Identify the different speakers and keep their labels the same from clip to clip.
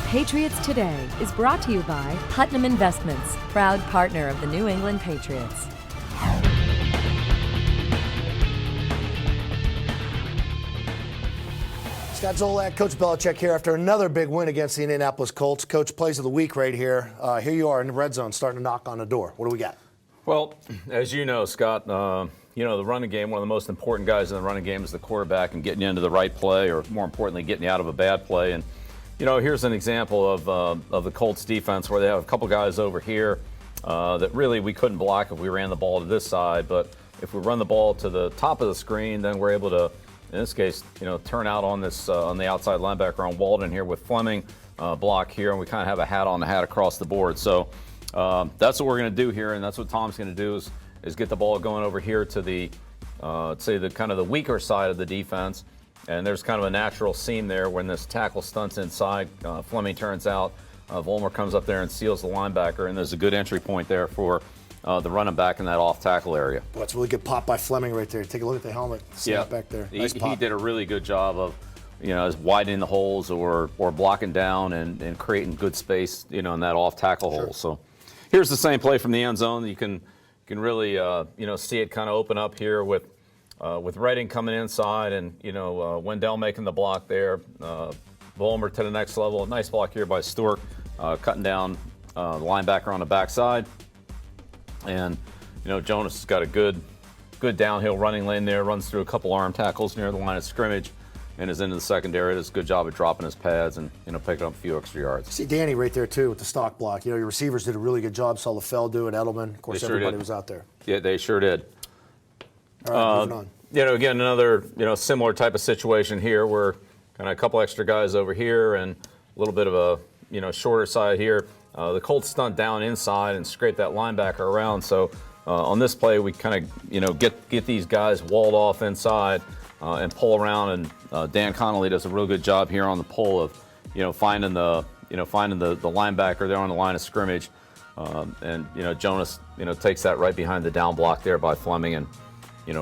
Speaker 1: Patriots Today is brought to you by Putnam Investments, proud partner of the New England Patriots.
Speaker 2: Scott Zolak, Coach Belichick here after another big win against the Indianapolis Colts. Coach, plays of the week right here. Here you are in the red zone starting to knock on the door. What do we got?
Speaker 3: Well, as you know, Scott, the running game, one of the most important guys in the running game is the quarterback and getting you into the right play, or more importantly, getting you out of a bad play. And, here's an example of the Colts defense where they have a couple guys over here that really we couldn't block if we ran the ball to this side. But if we run the ball to the top of the screen, then we're able to, in this case, turn out on this on the outside linebacker on Walden here with Fleming block here, and we kind of have a hat on the hat across the board. So that's what we're going to do here, and that's what Tom's going to do is get the ball going over here to the say the kind of the weaker side of the defense. And there's kind of a natural seam there when this tackle stunts inside. Fleming turns out, Vollmer comes up there and seals the linebacker, and there's a good entry point there for the running back in that off tackle area.
Speaker 2: Well, that's a really good pop by Fleming right there. Take a look at the helmet. Snap back there. Nice pop.
Speaker 3: He did a really good job of, widening the holes or blocking down and creating good space, in that off tackle hole. So here's the same play from the end zone. You can really, see it kind of open up here with Redding coming inside and, Wendell making the block there. Vollmer to the next level. Nice block here by Stewart, cutting down the linebacker on the backside. And, Jonas has got a good downhill running lane there, runs through a couple arm tackles near the line of scrimmage and is into the secondary. Does a good job of dropping his pads and, picking up a few extra yards.
Speaker 2: See Danny right there, too, with the stock block. Your receivers did a really good job. Saw LaFell do it, Edelman. Of course, everybody was out there.
Speaker 3: Yeah, they sure did.
Speaker 2: All right, moving on.
Speaker 3: Again, another, similar type of situation here where kind of a couple extra guys over here and a little bit of a, shorter side here. The Colts stunt down inside and scrape that linebacker around. So on this play, we kind of, get these guys walled off inside and pull around. And Dan Connolly does a real good job here on the pull of, finding the linebacker there on the line of scrimmage. And Jonas, takes that right behind the down block there by Fleming and,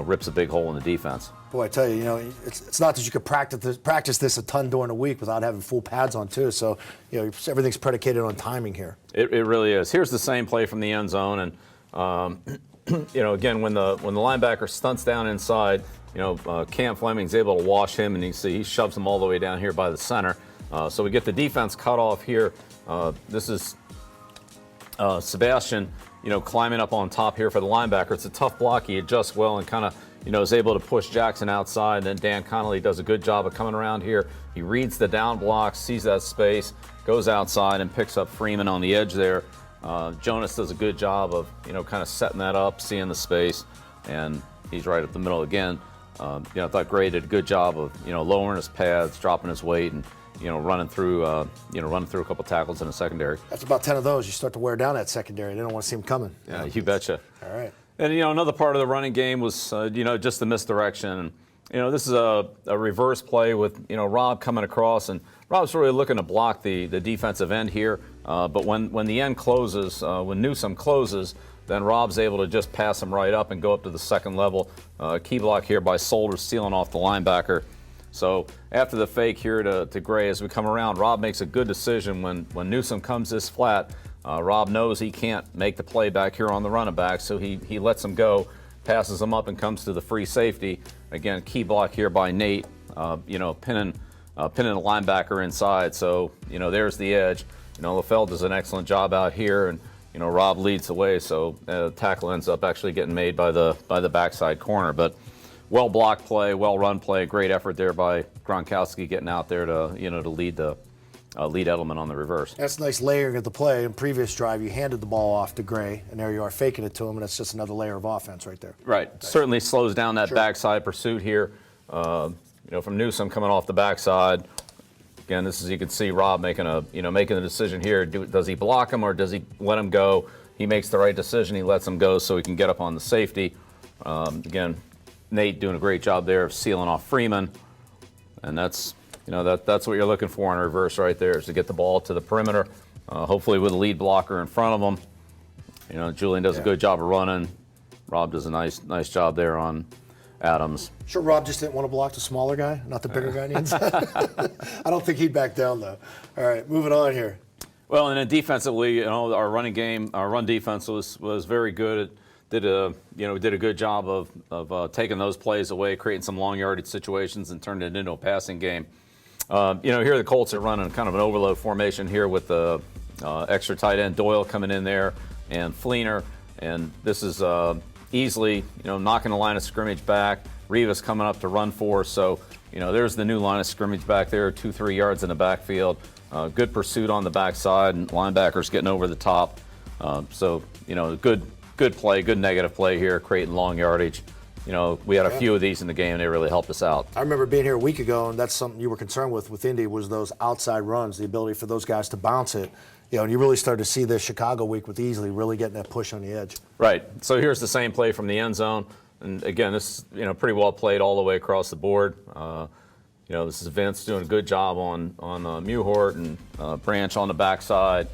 Speaker 3: rips a big hole in the defense.
Speaker 2: Boy, I tell you, it's not that you could practice this a ton during the week without having full pads on too. So, everything's predicated on timing here.
Speaker 3: It really is. Here's the same play from the end zone, and again, when the linebacker stunts down inside, Cam Fleming's able to wash him, and you see he shoves him all the way down here by the center. So we get the defense cut off here. This is Sebastian, climbing up on top here for the linebacker. It's a tough block. He adjusts well and kind of, is able to push Jackson outside. And then Dan Connolly does a good job of coming around here. He reads the down block, sees that space, goes outside and picks up Freeman on the edge there. Jonas does a good job of, kind of setting that up, seeing the space, and he's right up the middle again. I thought Gray did a good job of, lowering his pads, dropping his weight, and running through a couple tackles in the secondary.
Speaker 2: After about 10 of those, you start to wear down that secondary. They don't want to see him coming.
Speaker 3: Yeah, you betcha.
Speaker 2: All right.
Speaker 3: And, another part of the running game was, just the misdirection. And, this is a reverse play with, Rob coming across. And Rob's really looking to block the defensive end here. But when the end closes, when Newsome closes, then Rob's able to just pass him right up and go up to the second level. Key block here by Solder, sealing off the linebacker. So after the fake here to Gray, as we come around, Rob makes a good decision when Newsome comes this flat. Rob knows he can't make the play back here on the running back, so he lets him go, passes him up, and comes to the free safety. Again, key block here by Nate, pinning the linebacker inside. So, there's the edge. LaFell does an excellent job out here, and, Rob leads the way. So the tackle ends up actually getting made by the backside corner. But well blocked play, well run play, great effort there by Gronkowski getting out there to lead Edelman on the reverse.
Speaker 2: That's nice layering of the play. In previous drive, you handed the ball off to Gray, and there you are faking it to him, and it's just another layer of offense right there.
Speaker 3: Right. Certainly slows down that backside pursuit here. From Newsome coming off the backside. Again, this is, you can see Rob making the decision here. Does he block him or does he let him go? He makes the right decision. He lets him go so he can get up on the safety. Again, Nate doing a great job there of sealing off Freeman, and that's what you're looking for in reverse right there, is to get the ball to the perimeter, hopefully with a lead blocker in front of him. Julian does a good job of running. Rob does a nice job there on Adams.
Speaker 2: Sure, Rob just didn't want to block the smaller guy, not the bigger guy needs. I don't think he'd back down, though. All right, moving on here.
Speaker 3: Well, and then defensively, our run defense was very good. It did a good job of taking those plays away, creating some long yardage situations, and turned it into a passing game. Here the Colts are running kind of an overload formation here with the extra tight end Doyle coming in there and Fleener, and this is easily knocking the line of scrimmage back. Rivas coming up to run for, so there's the new line of scrimmage back there, 2-3 yards in the backfield. Good pursuit on the backside, and linebackers getting over the top. Good play, good negative play here, creating long yardage. We had a few of these in the game, and they really helped us out.
Speaker 2: I remember being here a week ago, and that's something you were concerned with Indy, was those outside runs, the ability for those guys to bounce it. And you really started to see this Chicago week with Easley really getting that push on the edge.
Speaker 3: Right. So here's the same play from the end zone. And again, this is pretty well played all the way across the board. This is Vince doing a good job on Muhort and Branch on the backside.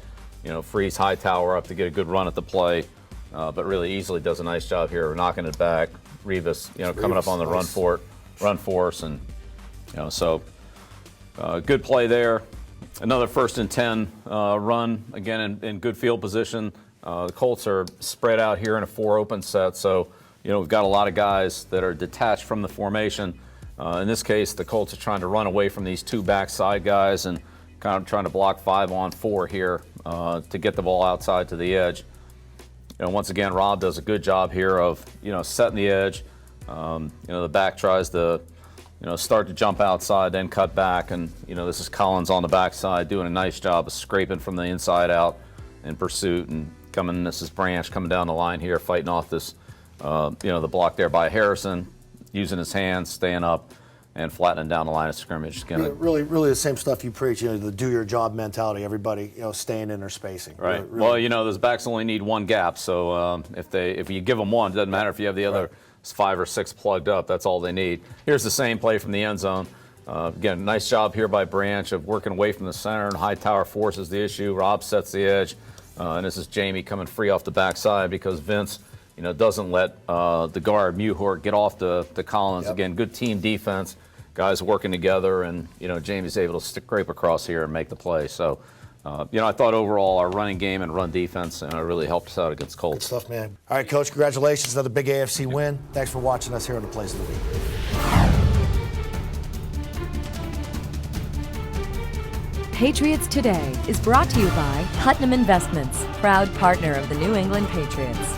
Speaker 3: Frees Hightower up to get a good run at the play. But really Easley does a nice job here knocking it back. Rivas, coming up on the
Speaker 2: nice.
Speaker 3: run force, and good play there. Another 1st and 10 run, again in good field position. The Colts are spread out here in a 4 open set, so we've got a lot of guys that are detached from the formation. In this case, the Colts are trying to run away from these 2 backside guys and kind of trying to block 5-on-4 here to get the ball outside to the edge. Once again, Rob does a good job here of setting the edge. The back tries to start to jump outside, then cut back, and this is Collins on the backside doing a nice job of scraping from the inside out in pursuit, and this is Branch coming down the line here, fighting off this the block there by Harrison, using his hands, staying up, and flattening down the line of scrimmage.
Speaker 2: Really the same stuff you preach, the do your job mentality, everybody staying in their spacing.
Speaker 3: Right.
Speaker 2: Really.
Speaker 3: Well, those backs only need 1 gap, so if you give them 1, it doesn't matter if you have the other 5 or 6 plugged up. That's all they need. Here's the same play from the end zone. Again, nice job here by Branch of working away from the center, and Hightower forces the issue. Rob sets the edge, and this is Jamie coming free off the backside because Vince doesn't let the guard Muhort get off to Collins.
Speaker 2: Yep.
Speaker 3: Again, good team defense. Guys working together, and Jamie's able to scrape across here and make the play. So, I thought overall our running game and run defense really helped us out against Colts.
Speaker 2: Good stuff, man. All right, Coach, congratulations. Another big AFC win. Thanks for watching us here on the Plays of the Week.
Speaker 1: Patriots Today is brought to you by Putnam Investments, proud partner of the New England Patriots.